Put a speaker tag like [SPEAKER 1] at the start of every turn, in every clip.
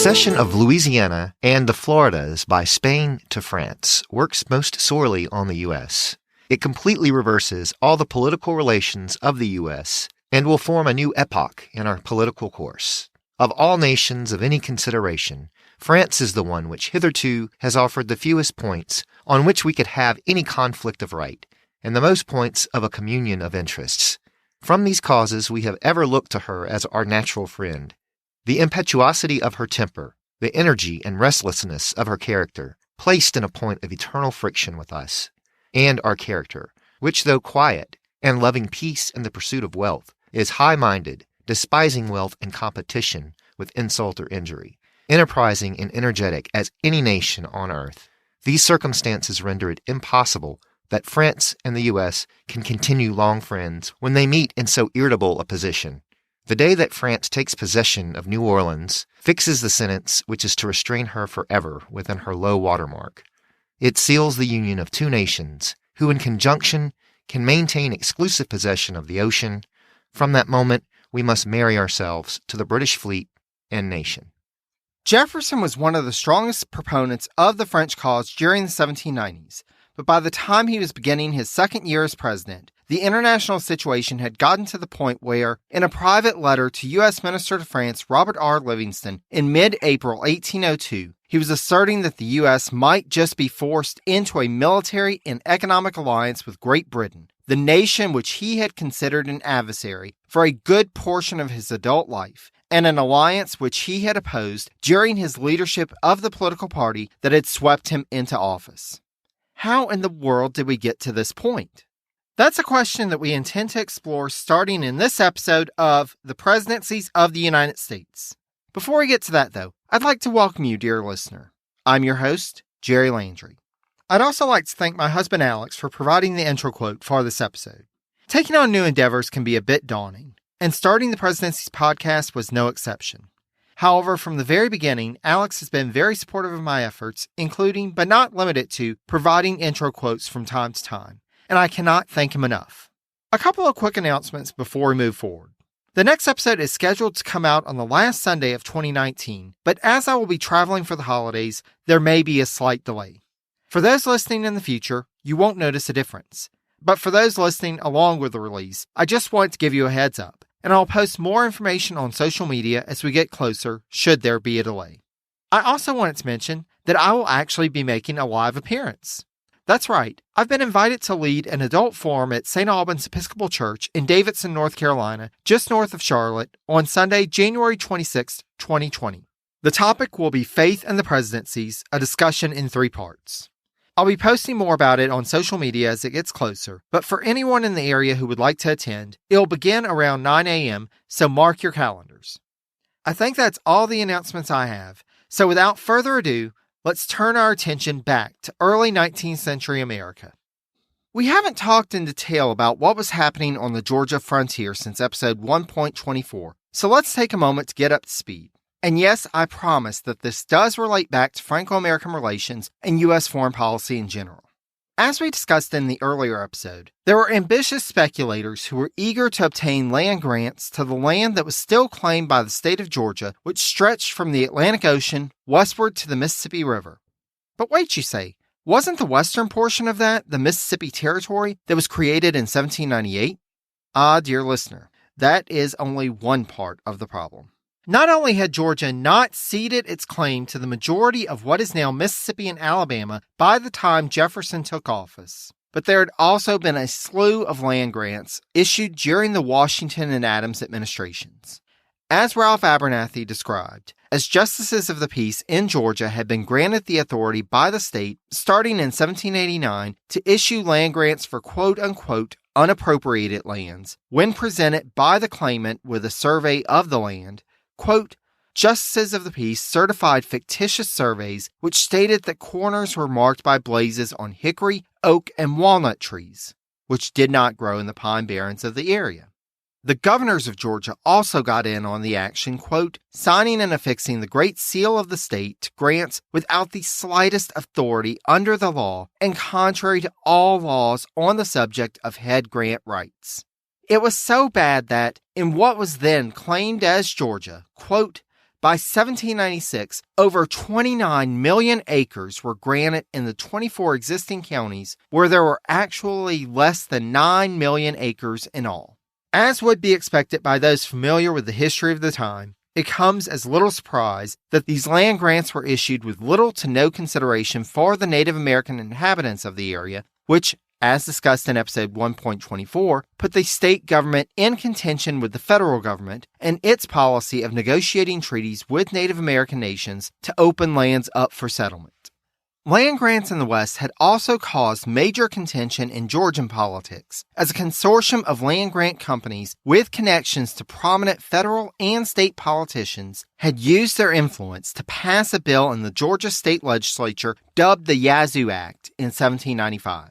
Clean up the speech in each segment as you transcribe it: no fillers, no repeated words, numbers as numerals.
[SPEAKER 1] cession of Louisiana and the Floridas by Spain to France works most sorely on the U.S. It completely reverses all the political relations of the U.S. and will form a new epoch in our political course. Of all nations of any consideration, France is the one which hitherto has offered the fewest points on which we could have any conflict of right, and the most points of a communion of interests. From these causes we have ever looked to her as our natural friend. The impetuosity of her temper, the energy and restlessness of her character, placed in a point of eternal friction with us, and our character, which though quiet, and loving peace and the pursuit of wealth, is high-minded, despising wealth and competition with insult or injury, enterprising and energetic as any nation on earth. These circumstances render it impossible that France and the U.S. can continue long friends when they meet in so irritable a position. The day that France takes possession of New Orleans fixes the sentence which is to restrain her forever within her low water mark. It seals the union of two nations, who in conjunction can maintain exclusive possession of the ocean. From that moment, we must marry ourselves to the British fleet and nation.
[SPEAKER 2] Jefferson was one of the strongest proponents of the French cause during the 1790s, but by the time he was beginning his second year as president, the international situation had gotten to the point where, in a private letter to U.S. Minister to France Robert R. Livingston in mid-April 1802, he was asserting that the U.S. might just be forced into a military and economic alliance with Great Britain, the nation which he had considered an adversary for a good portion of his adult life, and an alliance which he had opposed during his leadership of the political party that had swept him into office. How in the world did we get to this point? That's a question that we intend to explore starting in this episode of The Presidencies of the United States. Before we get to that, though, I'd like to welcome you, dear listener. I'm your host, Jerry Landry. I'd also like to thank my husband, Alex, for providing the intro quote for this episode. Taking on new endeavors can be a bit daunting, and starting the Presidencies podcast was no exception. However, from the very beginning, Alex has been very supportive of my efforts, including, but not limited to, providing intro quotes from time to time, and I cannot thank him enough. A couple of quick announcements before we move forward. The next episode is scheduled to come out on the last Sunday of 2019, but as I will be traveling for the holidays, there may be a slight delay. For those listening in the future, you won't notice a difference. But for those listening along with the release, I just want to give you a heads up, and I'll post more information on social media as we get closer, should there be a delay. I also wanted to mention that I will actually be making a live appearance. That's right, I've been invited to lead an adult forum at St. Albans Episcopal Church in Davidson, North Carolina, just north of Charlotte, on Sunday, January 26, 2020. The topic will be Faith and the Presidencies, a discussion in 3 parts. I'll be posting more about it on social media as it gets closer, but for anyone in the area who would like to attend, it'll begin around 9 a.m., so mark your calendars. I think that's all the announcements I have, so without further ado, let's turn our attention back to early 19th century America. We haven't talked in detail about what was happening on the Georgia frontier since episode 1.24, so let's take a moment to get up to speed. And yes, I promise that this does relate back to Franco-American relations and U.S. foreign policy in general. As we discussed in the earlier episode, there were ambitious speculators who were eager to obtain land grants to the land that was still claimed by the state of Georgia, which stretched from the Atlantic Ocean westward to the Mississippi River. But wait, you say, wasn't the western portion of that the Mississippi Territory that was created in 1798? Ah, dear listener, that is only one part of the problem. Not only had Georgia not ceded its claim to the majority of what is now Mississippi and Alabama by the time Jefferson took office, but there had also been a slew of land grants issued during the Washington and Adams administrations. As Ralph Abernathy described, as justices of the peace in Georgia had been granted the authority by the state starting in 1789 to issue land grants for quote-unquote unappropriated lands when presented by the claimant with a survey of the land. Quote, justices of the peace certified fictitious surveys which stated that corners were marked by blazes on hickory, oak, and walnut trees, which did not grow in the pine barrens of the area. The governors of Georgia also got in on the action, quote, signing and affixing the great seal of the state to grants without the slightest authority under the law and contrary to all laws on the subject of head grant rights. It was so bad that, in what was then claimed as Georgia, quote, By 1796, over 29 million acres were granted in the 24 existing counties, where there were actually less than 9 million acres in all. As would be expected by those familiar with the history of the time, it comes as little surprise that these land grants were issued with little to no consideration for the Native American inhabitants of the area, which, as discussed in episode 1.24, put the state government in contention with the federal government and its policy of negotiating treaties with Native American nations to open lands up for settlement. Land grants in the West had also caused major contention in Georgian politics, as a consortium of land grant companies with connections to prominent federal and state politicians had used their influence to pass a bill in the Georgia state legislature dubbed the Yazoo Act in 1795.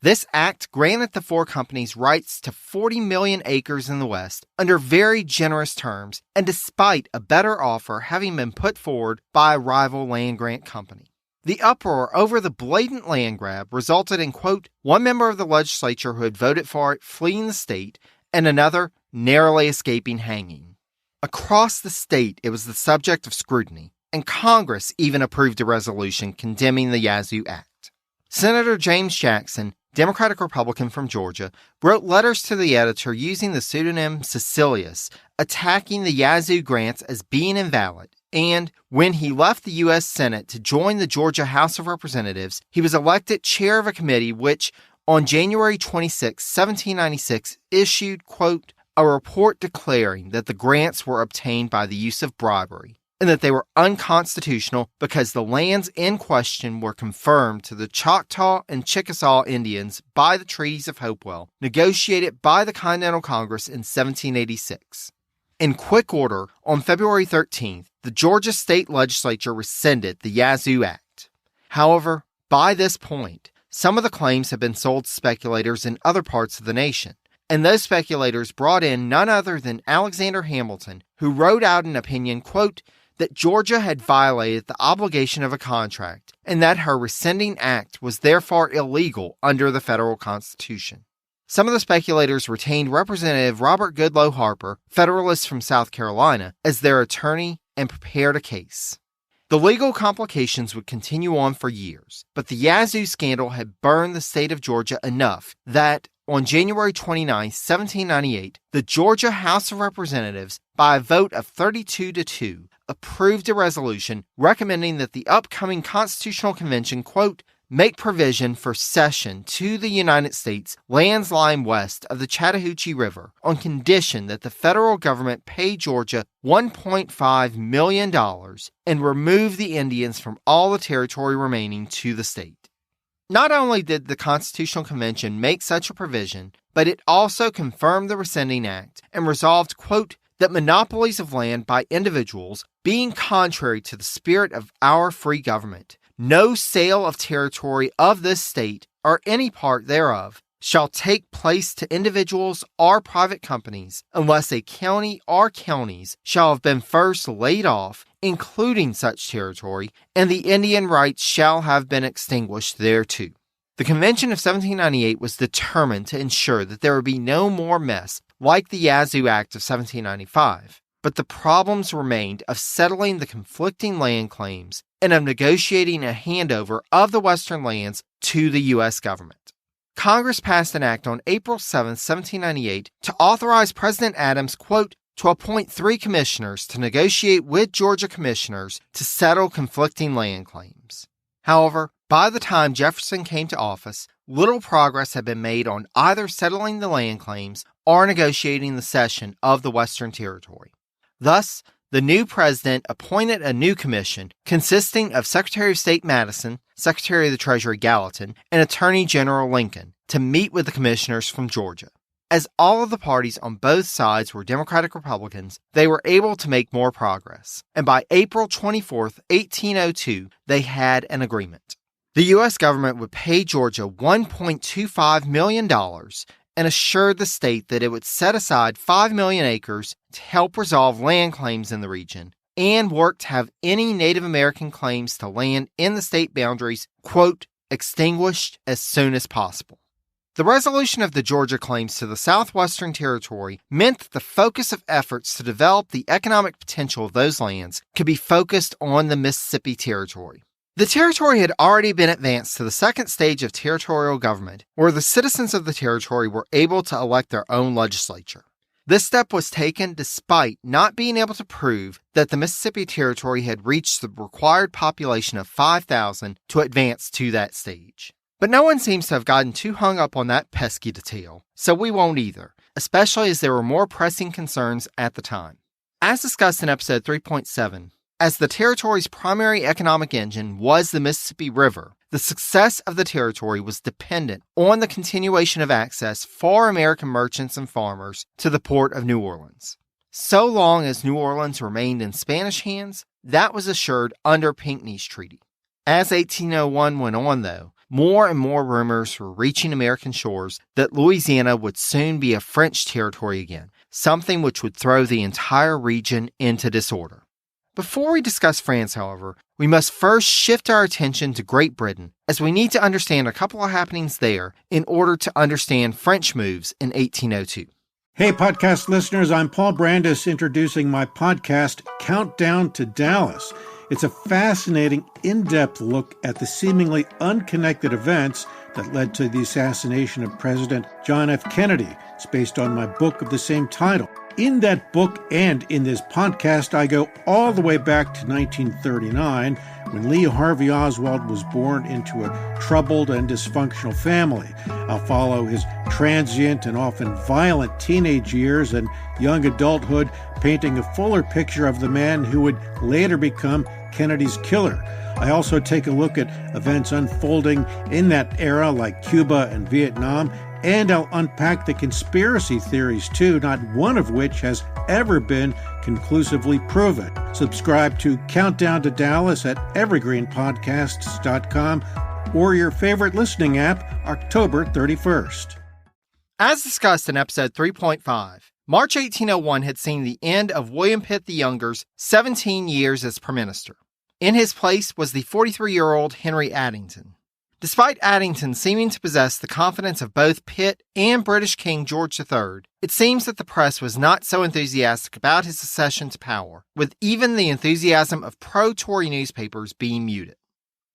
[SPEAKER 2] This act granted the four companies rights to 40 million acres in the West under very generous terms, and despite a better offer having been put forward by a rival land grant company. The uproar over the blatant land grab resulted in, quote, one member of the legislature who had voted for it fleeing the state and another narrowly escaping hanging. Across the state, it was the subject of scrutiny, and Congress even approved a resolution condemning the Yazoo Act. Senator James Jackson, Democratic-Republican from Georgia, wrote letters to the editor using the pseudonym Cecilius, attacking the Yazoo grants as being invalid, and when he left the U.S. Senate to join the Georgia House of Representatives, he was elected chair of a committee which, on January 26, 1796, issued, quote, a report declaring that the grants were obtained by the use of bribery, and that they were unconstitutional because the lands in question were confirmed to the Choctaw and Chickasaw Indians by the treaties of Hopewell, negotiated by the Continental Congress in 1786. In quick order, on February 13th, the Georgia state legislature rescinded the Yazoo Act. However, by this point, some of the claims had been sold to speculators in other parts of the nation, and those speculators brought in none other than Alexander Hamilton, who wrote out an opinion, quote, that Georgia had violated the obligation of a contract, and that her rescinding act was therefore illegal under the federal Constitution. Some of the speculators retained Representative Robert Goodloe Harper, Federalist from South Carolina, as their attorney and prepared a case. The legal complications would continue on for years, but the Yazoo scandal had burned the state of Georgia enough that, on January 29, 1798, the Georgia House of Representatives, by a vote of 32-2, approved a resolution recommending that the upcoming Constitutional Convention, quote, make provision for cession to the United States lands lying west of the Chattahoochee River on condition that the federal government pay Georgia $1.5 million and remove the Indians from all the territory remaining to the state. Not only did the Constitutional Convention make such a provision, but it also confirmed the rescinding act and resolved, quote, that monopolies of land by individuals, being contrary to the spirit of our free government, no sale of territory of this state or any part thereof shall take place to individuals or private companies unless a county or counties shall have been first laid off, including such territory, and the Indian rights shall have been extinguished thereto. The Convention of 1798 was determined to ensure that there would be no more mess like the Yazoo Act of 1795, but the problems remained of settling the conflicting land claims and of negotiating a handover of the Western lands to the U.S. government. Congress passed an act on April 7, 1798, to authorize President Adams, quote, to appoint 3 commissioners to negotiate with Georgia commissioners to settle conflicting land claims. However, by the time Jefferson came to office, little progress had been made on either settling the land claims or negotiating the cession of the Western Territory. Thus, the new president appointed a new commission consisting of Secretary of State Madison, Secretary of the Treasury Gallatin, and Attorney General Lincoln to meet with the commissioners from Georgia. As all of the parties on both sides were Democratic-Republicans, they were able to make more progress, and by April 24, 1802, they had an agreement. The U.S. government would pay Georgia $1.25 million and assured the state that it would set aside 5 million acres to help resolve land claims in the region and work to have any Native American claims to land in the state boundaries, quote, extinguished as soon as possible. The resolution of the Georgia claims to the Southwestern Territory meant that the focus of efforts to develop the economic potential of those lands could be focused on the Mississippi Territory. The territory had already been advanced to the second stage of territorial government, where the citizens of the territory were able to elect their own legislature. This step was taken despite not being able to prove that the Mississippi Territory had reached the required population of 5,000 to advance to that stage. But no one seems to have gotten too hung up on that pesky detail, so we won't either, especially as there were more pressing concerns at the time. As discussed in episode 3.7, as the territory's primary economic engine was the Mississippi River, the success of the territory was dependent on the continuation of access for American merchants and farmers to the port of New Orleans. So long as New Orleans remained in Spanish hands, that was assured under Pinckney's treaty. As 1801 went on, though, more and more rumors were reaching American shores that Louisiana would soon be a French territory again, something which would throw the entire region into disorder. Before we discuss France, however, we must first shift our attention to Great Britain, as we need to understand a couple of happenings there in order to understand French moves in 1802.
[SPEAKER 3] Hey, podcast listeners, I'm Paul Brandis introducing my podcast, Countdown to Dallas. It's a fascinating, in-depth look at the seemingly unconnected events that led to the assassination of President John F. Kennedy. It's based on my book of the same title. In that book and in this podcast, I go all the way back to 1939, when Lee Harvey Oswald was born into a troubled and dysfunctional family. I'll follow his transient and often violent teenage years and young adulthood, painting a fuller picture of the man who would later become Kennedy's killer. I also take a look at events unfolding in that era, like Cuba and Vietnam, and I'll unpack the conspiracy theories too, not one of which has ever been conclusively proven. Subscribe to Countdown to Dallas at evergreenpodcasts.com or your favorite listening app, October 31st.
[SPEAKER 2] As discussed in episode 3.5, March 1801 had seen the end of William Pitt the Younger's 17 years as Prime Minister. In his place was the 43-year-old Henry Addington. Despite Addington seeming to possess the confidence of both Pitt and British King George III, it seems that the press was not so enthusiastic about his accession to power, with even the enthusiasm of pro-Tory newspapers being muted.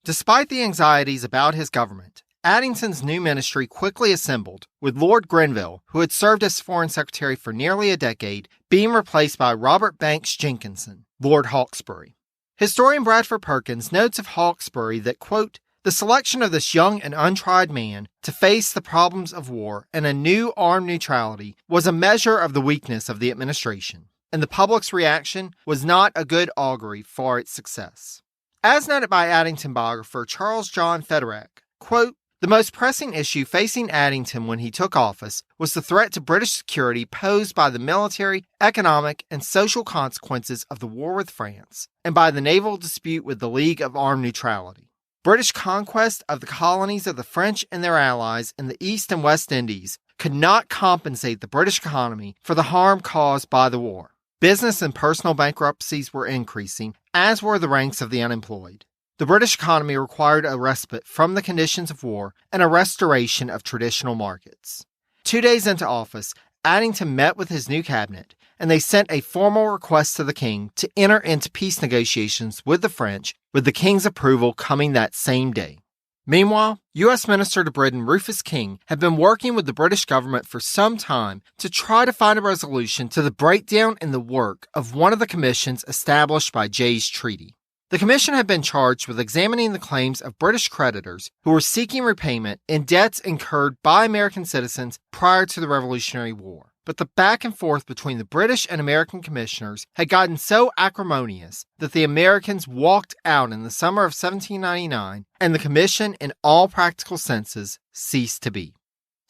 [SPEAKER 2] Despite the anxieties about his government, Addington's new ministry quickly assembled, with Lord Grenville, who had served as Foreign Secretary for nearly a decade, being replaced by Robert Banks Jenkinson, Lord Hawkesbury. Historian Bradford Perkins notes of Hawkesbury that, quote, the selection of this young and untried man to face the problems of war and a new armed neutrality was a measure of the weakness of the administration, and the public's reaction was not a good augury for its success. As noted by Addington biographer Charles John Federack, quote, the most pressing issue facing Addington when he took office was the threat to British security posed by the military, economic, and social consequences of the war with France, and by the naval dispute with the League of Armed Neutrality. British conquest of the colonies of the French and their allies in the East and West Indies could not compensate the British economy for the harm caused by the war. Business and personal bankruptcies were increasing, as were the ranks of the unemployed. The British economy required a respite from the conditions of war and a restoration of traditional markets. 2 days into office, Addington met with his new cabinet, and they sent a formal request to the king to enter into peace negotiations with the French, with the king's approval coming that same day. Meanwhile, U.S. Minister to Britain Rufus King had been working with the British government for some time to try to find a resolution to the breakdown in the work of one of the commissions established by Jay's Treaty. The commission had been charged with examining the claims of British creditors who were seeking repayment in debts incurred by American citizens prior to the Revolutionary War. But the back and forth between the British and American commissioners had gotten so acrimonious that the Americans walked out in the summer of 1799, and the commission, in all practical senses, ceased to be.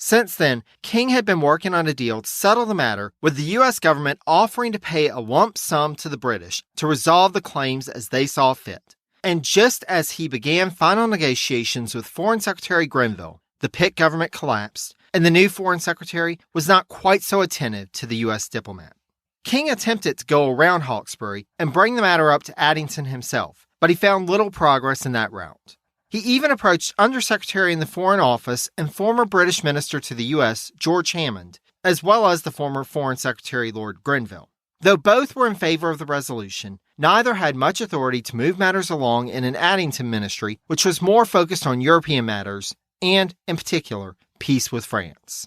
[SPEAKER 2] Since then, King had been working on a deal to settle the matter, with the U.S. government offering to pay a lump sum to the British to resolve the claims as they saw fit. And just as he began final negotiations with Foreign Secretary Grenville, the Pitt government collapsed, and the new Foreign Secretary was not quite so attentive to the U.S. diplomat. King attempted to go around Hawkesbury and bring the matter up to Addington himself, but he found little progress in that route. He even approached Undersecretary in the Foreign Office and former British Minister to the U.S., George Hammond, as well as the former Foreign Secretary Lord Grenville. Though both were in favor of the resolution, neither had much authority to move matters along in an Addington ministry, which was more focused on European matters and, in particular, peace with France.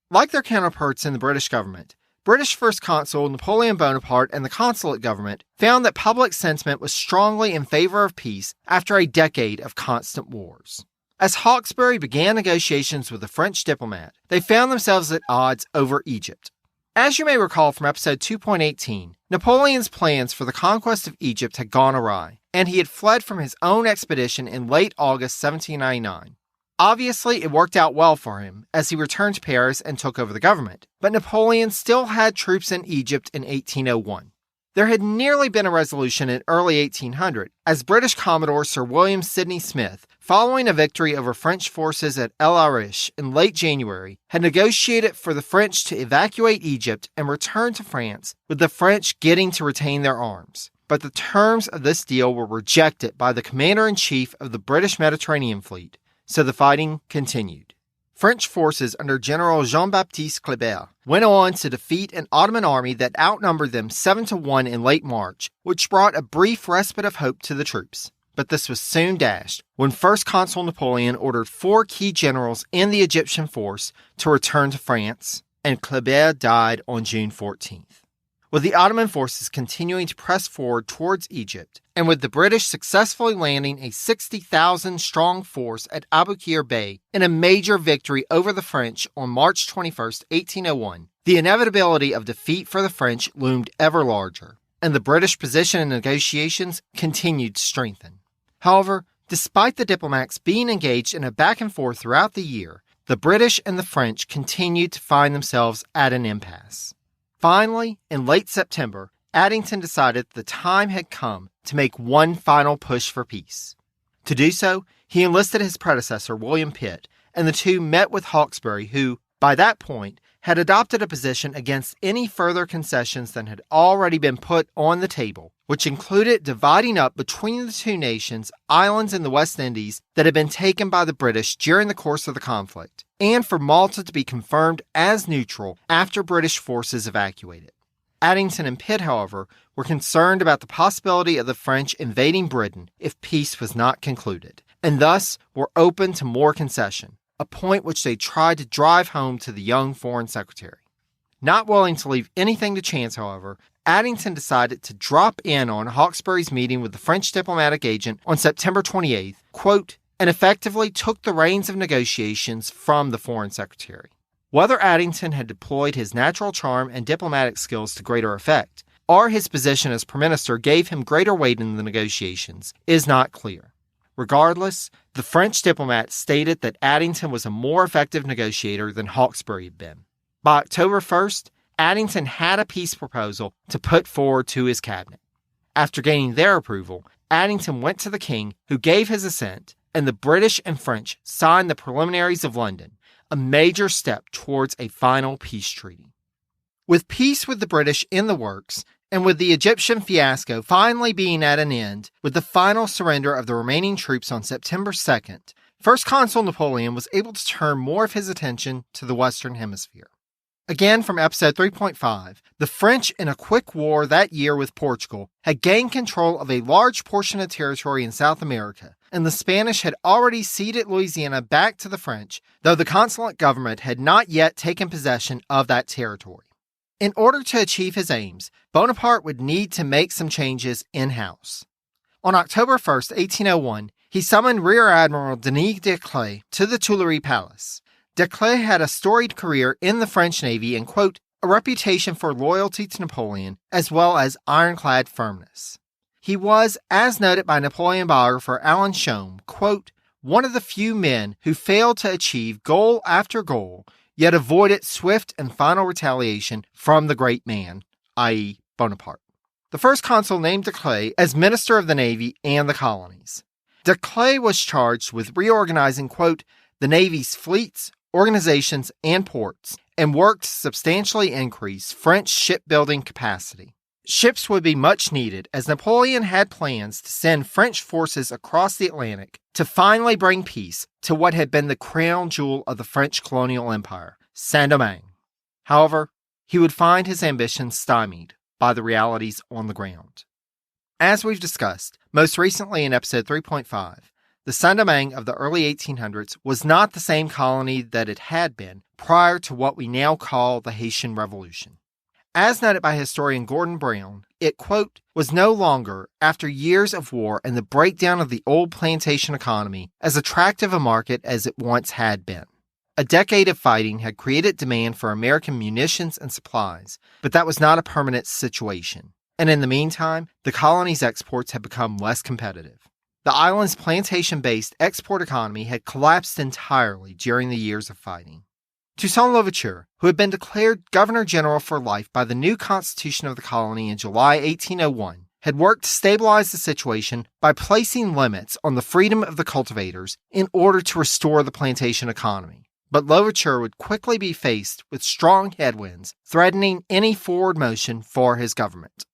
[SPEAKER 2] Like their counterparts in the British government, British First Consul Napoleon Bonaparte and the consulate government found that public sentiment was strongly in favor of peace after a decade of constant wars. As Hawkesbury began negotiations with a French diplomat, they found themselves at odds over Egypt. As you may recall from episode 2.18, Napoleon's plans for the conquest of Egypt had gone awry, and he had fled from his own expedition in late August 1799. Obviously, it worked out well for him, as he returned to Paris and took over the government, but Napoleon still had troops in Egypt in 1801. There had nearly been a resolution in early 1800, as British Commodore Sir William Sidney Smith, following a victory over French forces at El Arish in late January, had negotiated for the French to evacuate Egypt and return to France, with the French getting to retain their arms. But the terms of this deal were rejected by the Commander-in-Chief of the British Mediterranean Fleet, so the fighting continued. French forces under General Jean-Baptiste Kléber went on to defeat an Ottoman army that outnumbered them 7-1 in late March, which brought a brief respite of hope to the troops. But this was soon dashed when First Consul Napoleon ordered 4 key generals in the Egyptian force to return to France, and Kléber died on June 14th. With the Ottoman forces continuing to press forward towards Egypt, and with the British successfully landing a 60,000-strong force at Aboukir Bay in a major victory over the French on March 21, 1801, the inevitability of defeat for the French loomed ever larger, and the British position in negotiations continued to strengthen. However, despite the diplomats being engaged in a back-and-forth throughout the year, the British and the French continued to find themselves at an impasse. Finally, in late September, Addington decided the time had come to make one final push for peace. To do so, he enlisted his predecessor, William Pitt, and the two met with Hawkesbury, who, by that point, had adopted a position against any further concessions that had already been put on the table, which included dividing up between the two nations islands in the West Indies that had been taken by the British during the course of the conflict, and for Malta to be confirmed as neutral after British forces evacuated. Addington and Pitt, however, were concerned about the possibility of the French invading Britain if peace was not concluded, and thus were open to more concession, a point which they tried to drive home to the young Foreign Secretary. Not willing to leave anything to chance, however, Addington decided to drop in on Hawkesbury's meeting with the French diplomatic agent on September 28th, quote, and effectively took the reins of negotiations from the Foreign Secretary. Whether Addington had deployed his natural charm and diplomatic skills to greater effect, or his position as Prime Minister gave him greater weight in the negotiations, is not clear. Regardless, the French diplomat stated that Addington was a more effective negotiator than Hawkesbury had been. By October 1st, Addington had a peace proposal to put forward to his cabinet. After gaining their approval, Addington went to the king, who gave his assent, and the British and French signed the Preliminaries of London, a major step towards a final peace treaty. With peace with the British in the works, and with the Egyptian fiasco finally being at an end, with the final surrender of the remaining troops on September 2nd, First Consul Napoleon was able to turn more of his attention to the Western Hemisphere. Again from episode 3.5, the French in a quick war that year with Portugal had gained control of a large portion of territory in South America, and the Spanish had already ceded Louisiana back to the French, though the consulate government had not yet taken possession of that territory. In order to achieve his aims, Bonaparte would need to make some changes in-house. On October 1, 1801, he summoned Rear Admiral Denis Desclée to the Tuileries Palace. Desclée had a storied career in the French Navy and, quote, a reputation for loyalty to Napoleon as well as ironclad firmness. He was, as noted by Napoleon biographer Alan Shome, quote, one of the few men who failed to achieve goal after goal, yet avoided swift and final retaliation from the great man, i.e. Bonaparte. The first consul named Desclée as Minister of the Navy and the Colonies. Desclée was charged with reorganizing, quote, the Navy's fleets, organizations, and ports, and worked to substantially increase French shipbuilding capacity. Ships would be much needed as Napoleon had plans to send French forces across the Atlantic to finally bring peace to what had been the crown jewel of the French colonial empire, Saint-Domingue. However, he would find his ambitions stymied by the realities on the ground. As we've discussed, most recently in episode 3.5, the Saint-Domingue of the early 1800s was not the same colony that it had been prior to what we now call the Haitian Revolution. As noted by historian Gordon Brown, it, quote, was no longer, after years of war and the breakdown of the old plantation economy, as attractive a market as it once had been. A decade of fighting had created demand for American munitions and supplies, but that was not a permanent situation. And in the meantime, the colony's exports had become less competitive. The island's plantation-based export economy had collapsed entirely during the years of fighting. Toussaint Louverture, who had been declared Governor-General for life by the new constitution of the colony in July 1801, had worked to stabilize the situation by placing limits on the freedom of the cultivators in order to restore the plantation economy. But Louverture would quickly be faced with strong headwinds threatening any forward motion for his government.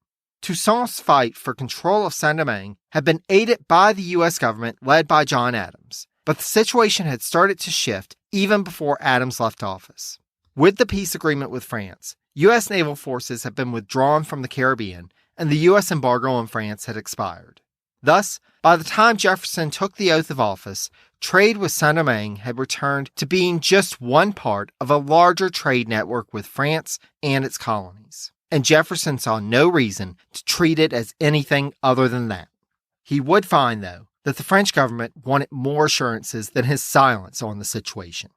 [SPEAKER 2] Toussaint's fight for control of Saint-Domingue had been aided by the U.S. government led by John Adams, but the situation had started to shift even before Adams left office. With the peace agreement with France, U.S. naval forces had been withdrawn from the Caribbean, and the U.S. embargo on France had expired. Thus, by the time Jefferson took the oath of office, trade with Saint-Domingue had returned to being just one part of a larger trade network with France and its colonies. And Jefferson saw no reason to treat it as anything other than that. He would find, though, that the French government wanted more assurances than his silence on the situation.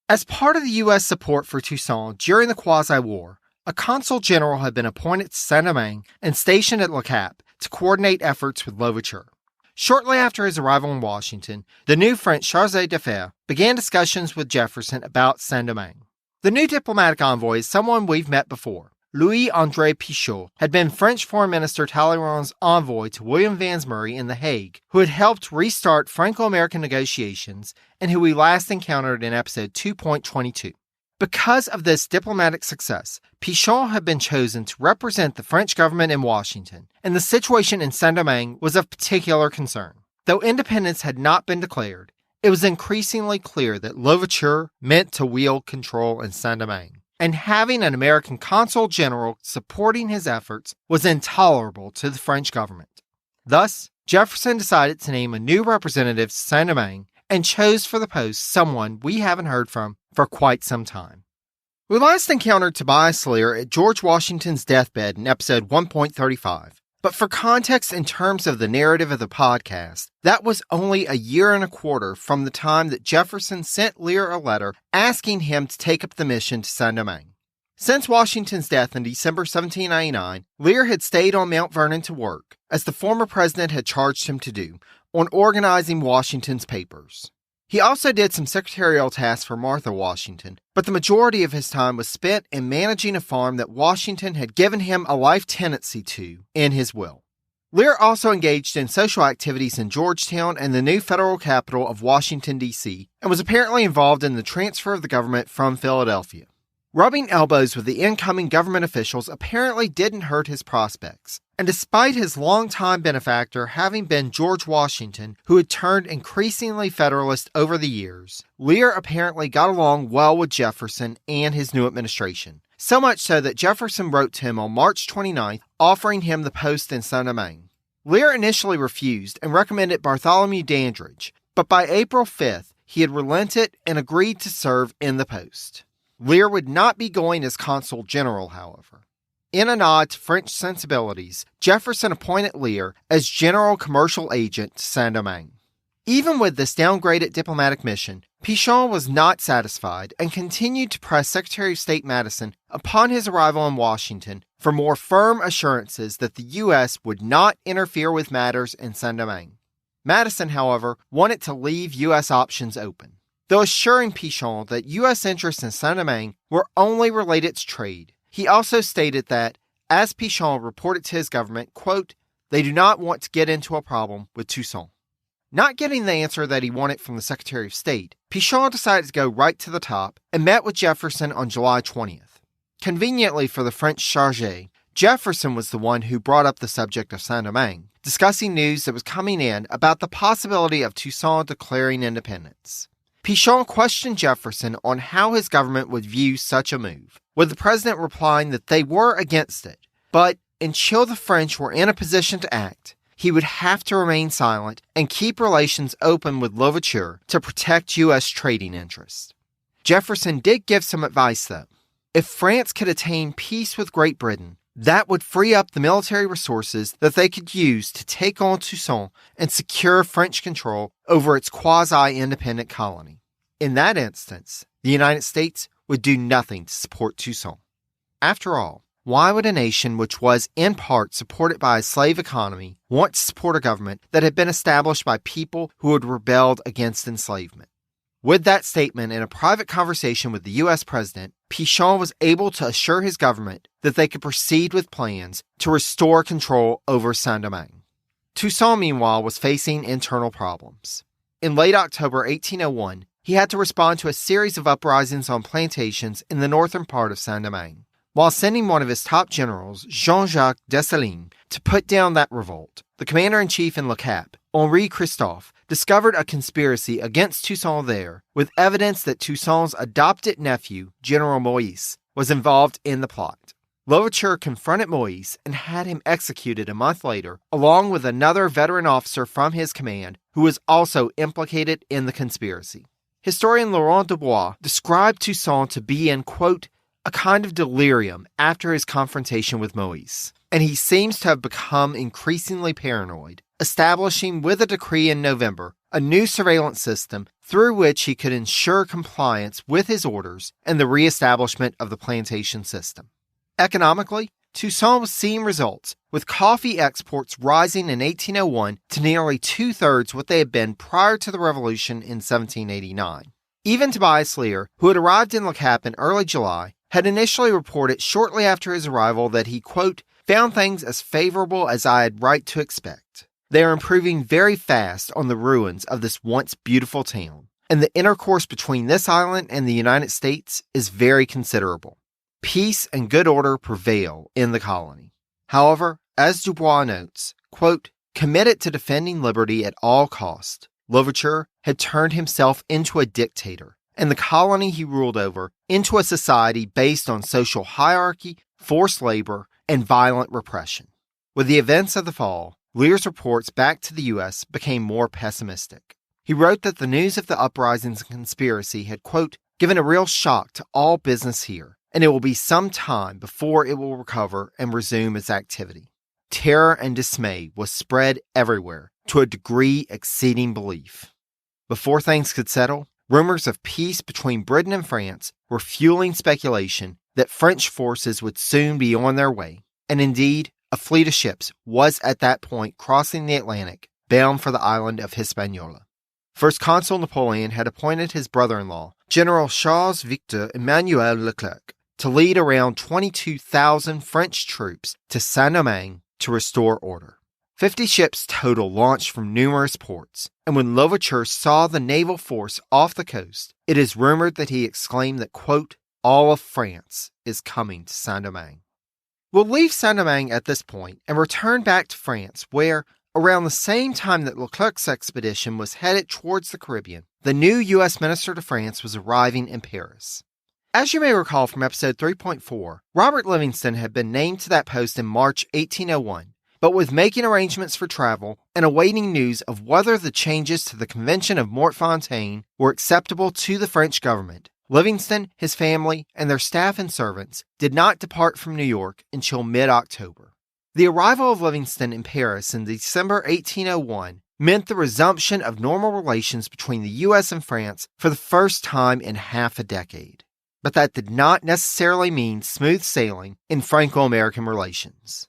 [SPEAKER 2] As part of the U.S. support for Toussaint during the Quasi-War, a consul general had been appointed to Saint-Domingue and stationed at Le Cap to coordinate efforts with Louverture. Shortly after his arrival in Washington, the new French chargé d'affaires began discussions with Jefferson about Saint-Domingue. The new diplomatic envoy is someone we've met before. Louis-André Pichot had been French Foreign Minister Talleyrand's envoy to William Vansbury in The Hague, who had helped restart Franco-American negotiations and who we last encountered in episode 2.22. Because of this diplomatic success, Pichot had been chosen to represent the French government in Washington, and the situation in Saint-Domingue was of particular concern. Though independence had not been declared, it was increasingly clear that Louverture meant to wield control in Saint-Domingue, and having an American consul general supporting his efforts was intolerable to the French government. Thus, Jefferson decided to name a new representative to Saint-Domingue and chose for the post someone we haven't heard from for quite some time. We last encountered Tobias Lear at George Washington's deathbed in episode 1.35. But for context in terms of the narrative of the podcast, that was only a year and a quarter from the time that Jefferson sent Lear a letter asking him to take up the mission to Saint-Domingue. Since Washington's death in December 1799, Lear had stayed on Mount Vernon to work, as the former president had charged him to do, on organizing Washington's papers. He also did some secretarial tasks for Martha Washington, but the majority of his time was spent in managing a farm that Washington had given him a life tenancy to in his will. Lear also engaged in social activities in Georgetown and the new federal capital of Washington, D.C., and was apparently involved in the transfer of the government from Philadelphia. Rubbing elbows with the incoming government officials apparently didn't hurt his prospects, and despite his longtime benefactor having been George Washington, who had turned increasingly Federalist over the years, Lear apparently got along well with Jefferson and his new administration, so much so that Jefferson wrote to him on March 29th offering him the post in Saint-Domingue. Lear initially refused and recommended Bartholomew Dandridge, but by April 5th he had relented and agreed to serve in the post. Lear would not be going as consul general, however. In a nod to French sensibilities, Jefferson appointed Lear as general commercial agent to Saint-Domingue. Even with this downgraded diplomatic mission, Pichot was not satisfied and continued to press Secretary of State Madison upon his arrival in Washington for more firm assurances that the U.S. would not interfere with matters in Saint-Domingue. Madison, however, wanted to leave U.S. options open. Though assuring Pichot that U.S. interests in Saint-Domingue were only related to trade, he also stated that, as Pichot reported to his government, quote, they do not want to get into a problem with Toussaint. Not getting the answer that he wanted from the Secretary of State, Pichot decided to go right to the top and met with Jefferson on July 20th. Conveniently for the French chargé, Jefferson was the one who brought up the subject of Saint-Domingue, discussing news that was coming in about the possibility of Toussaint declaring independence. Pichon questioned Jefferson on how his government would view such a move, with the president replying that they were against it, but until the French were in a position to act, he would have to remain silent and keep relations open with Louverture to protect U.S. trading interests. Jefferson did give some advice, though. If France could attain peace with Great Britain, that would free up the military resources that they could use to take on Toussaint and secure French control over its quasi-independent colony. In that instance, the United States would do nothing to support Toussaint. After all, why would a nation which was in part supported by a slave economy want to support a government that had been established by people who had rebelled against enslavement? With that statement in a private conversation with the U.S. president, Pichon was able to assure his government that they could proceed with plans to restore control over Saint-Domingue. Toussaint, meanwhile, was facing internal problems. In late October 1801, he had to respond to a series of uprisings on plantations in the northern part of Saint-Domingue. While sending one of his top generals, Jean-Jacques Dessalines, to put down that revolt, the commander-in-chief in Le Cap, Henri Christophe, discovered a conspiracy against Toussaint there, with evidence that Toussaint's adopted nephew, General Moïse, was involved in the plot. Louverture confronted Moïse and had him executed a month later, along with another veteran officer from his command who was also implicated in the conspiracy. Historian Laurent Dubois described Toussaint to be in, quote, a kind of delirium after his confrontation with Moïse, and he seems to have become increasingly paranoid, establishing with a decree in November a new surveillance system through which he could ensure compliance with his orders and the reestablishment of the plantation system. Economically, Toussaint was seeing results, with coffee exports rising in 1801 to nearly two-thirds what they had been prior to the Revolution in 1789. Even Tobias Lear, who had arrived in Le Cap in early July, had initially reported shortly after his arrival that he, quote, found things as favorable as I had right to expect. They are improving very fast on the ruins of this once beautiful town, and the intercourse between this island and the United States is very considerable. Peace and good order prevail in the colony. However, as Dubois notes, quote, committed to defending liberty at all cost, Louverture had turned himself into a dictator, and the colony he ruled over into a society based on social hierarchy, forced labor, and violent repression. With the events of the fall, Lear's reports back to the U.S. became more pessimistic. He wrote that the news of the uprisings and conspiracy had, quote, given a real shock to all business here, and it will be some time before it will recover and resume its activity. Terror and dismay was spread everywhere to a degree exceeding belief. Before things could settle, rumors of peace between Britain and France were fueling speculation that French forces would soon be on their way, and indeed, a fleet of ships was at that point crossing the Atlantic, bound for the island of Hispaniola. First Consul Napoleon had appointed his brother-in-law, General Charles Victor Emmanuel Leclerc, to lead around 22,000 French troops to Saint-Domingue to restore order. 50 ships total launched from numerous ports, and when Louverture saw the naval force off the coast, it is rumored that he exclaimed that, quote, all of France is coming to Saint-Domingue. We'll leave Saint-Domingue at this point and return back to France, where, around the same time that Leclerc's expedition was headed towards the Caribbean, the new U.S. Minister to France was arriving in Paris. As you may recall from episode 3.4, Robert Livingston had been named to that post in March 1801, but with making arrangements for travel and awaiting news of whether the changes to the Convention of Mortefontaine were acceptable to the French government, Livingston, his family, and their staff and servants did not depart from New York until mid-October. The arrival of Livingston in Paris in December 1801 meant the resumption of normal relations between the U.S. and France for the first time in half a decade. But that did not necessarily mean smooth sailing in Franco-American relations.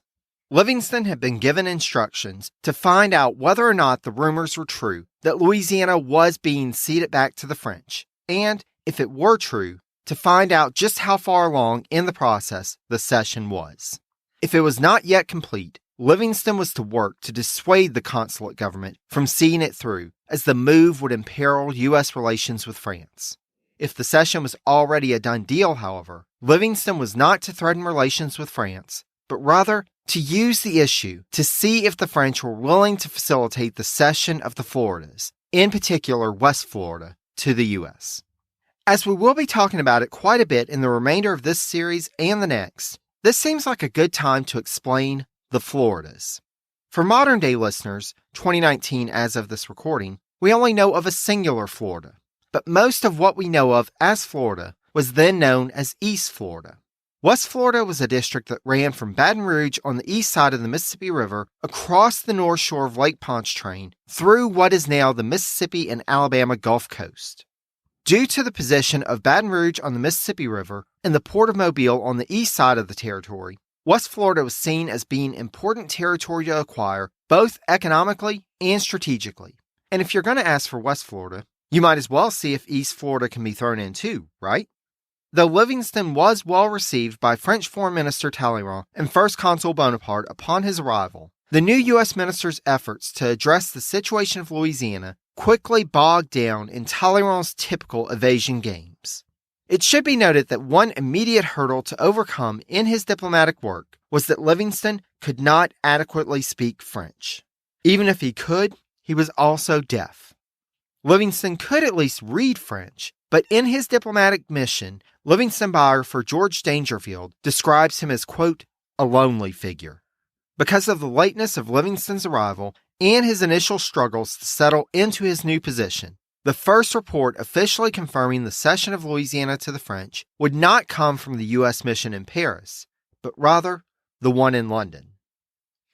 [SPEAKER 2] Livingston had been given instructions to find out whether or not the rumors were true that Louisiana was being ceded back to the French, and, if it were true, to find out just how far along in the process the cession was. If it was not yet complete, Livingston was to work to dissuade the consulate government from seeing it through, as the move would imperil U.S. relations with France. If the cession was already a done deal, however, Livingston was not to threaten relations with France, but rather to use the issue to see if the French were willing to facilitate the cession of the Floridas, in particular West Florida, to the U.S. As we will be talking about it quite a bit in the remainder of this series and the next, this seems like a good time to explain the Floridas. For modern-day listeners, 2019 as of this recording, we only know of a singular Florida, but most of what we know of as Florida was then known as East Florida. West Florida was a district that ran from Baton Rouge on the east side of the Mississippi River across the north shore of Lake Pontchartrain through what is now the Mississippi and Alabama Gulf Coast. Due to the position of Baton Rouge on the Mississippi River and the Port of Mobile on the east side of the territory, West Florida was seen as being important territory to acquire both economically and strategically. And if you're going to ask for West Florida, you might as well see if East Florida can be thrown in too, right? Though Livingston was well received by French Foreign Minister Talleyrand and First Consul Bonaparte upon his arrival, the new U.S. minister's efforts to address the situation of Louisiana quickly bogged down in Talleyrand's typical evasion games. It should be noted that one immediate hurdle to overcome in his diplomatic work was that Livingston could not adequately speak French. Even if he could, he was also deaf. Livingston could at least read French, but in his diplomatic mission, Livingston biographer George Dangerfield describes him as, quote, a lonely figure. Because of the lateness of Livingston's arrival and his initial struggles to settle into his new position, the first report officially confirming the cession of Louisiana to the French would not come from the U.S. mission in Paris, but rather the one in London.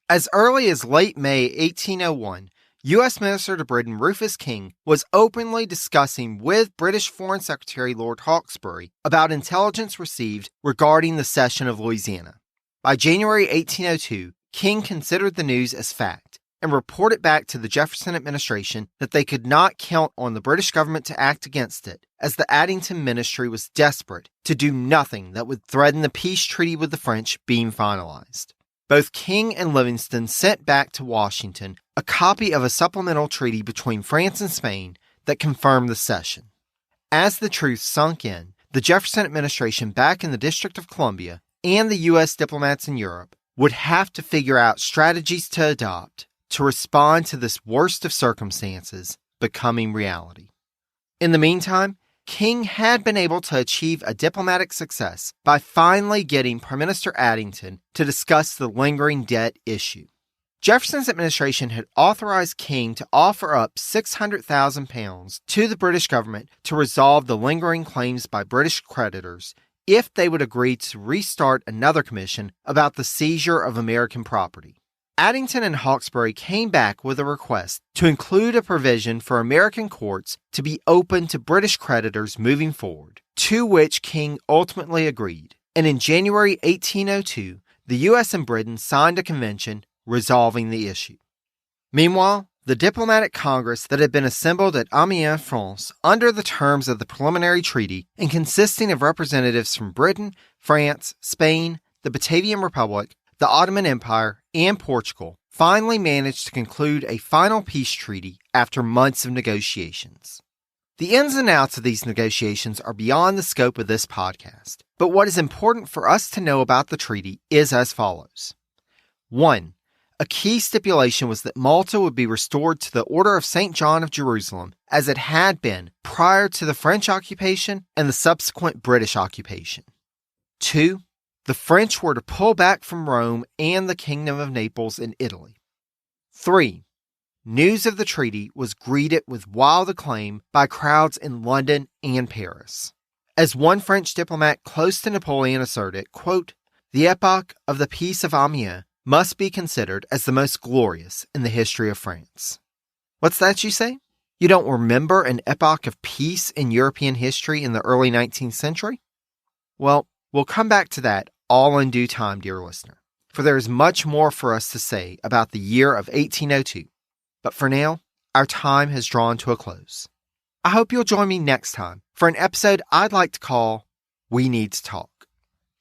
[SPEAKER 2] As early as late May 1801, U.S. Minister to Britain Rufus King was openly discussing with British Foreign Secretary Lord Hawkesbury about intelligence received regarding the cession of Louisiana. By January 1802, King considered the news as fact and reported back to the Jefferson administration that they could not count on the British government to act against it, as the Addington ministry was desperate to do nothing that would threaten the peace treaty with the French being finalized. Both King and Livingston sent back to Washington a copy of a supplemental treaty between France and Spain that confirmed the cession. As the truth sunk in, the Jefferson administration back in the District of Columbia and the U.S. diplomats in Europe would have to figure out strategies to adopt to respond to this worst of circumstances becoming reality. In the meantime, King had been able to achieve a diplomatic success by finally getting Prime Minister Addington to discuss the lingering debt issue. Jefferson's administration had authorized King to offer up £600,000 to the British government to resolve the lingering claims by British creditors if they would agree to restart another commission about the seizure of American property. Addington and Hawkesbury came back with a request to include a provision for American courts to be open to British creditors moving forward, to which King ultimately agreed. And in January 1802, the U.S. and Britain signed a convention resolving the issue. Meanwhile, the diplomatic congress that had been assembled at Amiens, France, under the terms of the preliminary treaty and consisting of representatives from Britain, France, Spain, the Batavian Republic, the Ottoman Empire, and Portugal, finally managed to conclude a final peace treaty after months of negotiations. The ins and outs of these negotiations are beyond the scope of this podcast, but what is important for us to know about the treaty is as follows. 1. A key stipulation was that Malta would be restored to the Order of St. John of Jerusalem as it had been prior to the French occupation and the subsequent British occupation. 2. The French were to pull back from Rome and the Kingdom of Naples in Italy. 3. News of the treaty was greeted with wild acclaim by crowds in London and Paris. As one French diplomat close to Napoleon asserted, quote, the epoch of the Peace of Amiens must be considered as the most glorious in the history of France. What's that you say? You don't remember an epoch of peace in European history in the early 19th century? Well, we'll come back to that all in due time, dear listener, for there is much more for us to say about the year of 1802. But for now, our time has drawn to a close. I hope you'll join me next time for an episode I'd like to call We Need to Talk.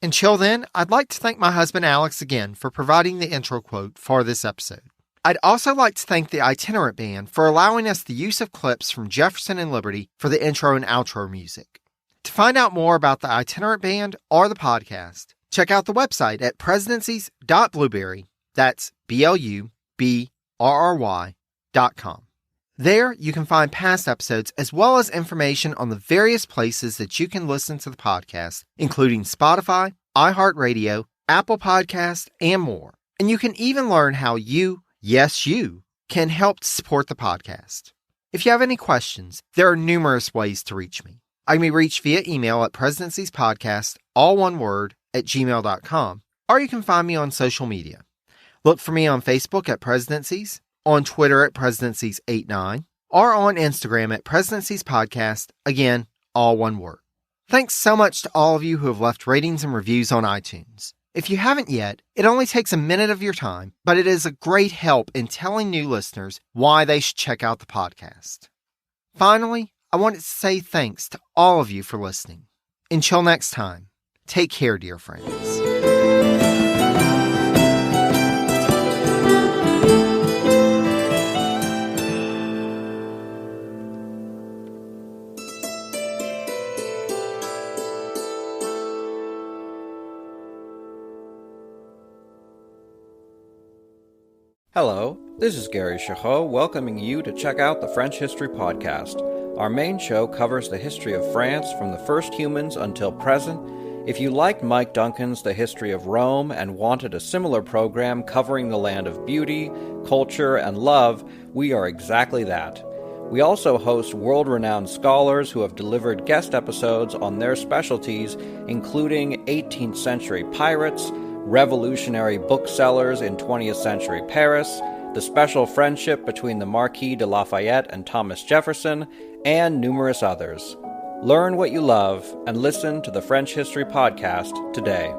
[SPEAKER 2] Until then, I'd like to thank my husband Alex again for providing the intro quote for this episode. I'd also like to thank the Itinerant Band for allowing us the use of clips from Jefferson and Liberty for the intro and outro music. To find out more about the Itinerant Band or the podcast, Check out the website at presidencies.blueberry. That's BLUBRRY.com. There, you can find past episodes as well as information on the various places that you can listen to the podcast, including Spotify, iHeartRadio, Apple Podcasts, and more. And you can even learn how you, yes you, can help to support the podcast. If you have any questions, there are numerous ways to reach me. I can be reached via email at presidenciespodcast, all one word, @gmail.com, or you can find me on social media. Look for me on Facebook at Presidencies, on Twitter at Presidencies89, or on Instagram at Presidencies Podcast, again, all one word. Thanks so much to all of you who have left ratings and reviews on iTunes. If you haven't yet, it only takes a minute of your time, but it is a great help in telling new listeners why they should check out the podcast. Finally, I wanted to say thanks to all of you for listening. Until next time, take care, dear friends.
[SPEAKER 4] Hello, this is Gary Chahot welcoming you to check out the French History Podcast. Our main show covers the history of France from the first humans until present. If you liked Mike Duncan's The History of Rome and wanted a similar program covering the land of beauty, culture, and love, we are exactly that. We also host world-renowned scholars who have delivered guest episodes on their specialties, including 18th century pirates, revolutionary booksellers in 20th century Paris, the special friendship between the Marquis de Lafayette and Thomas Jefferson, and numerous others. Learn what you love and listen to the French History Podcast today.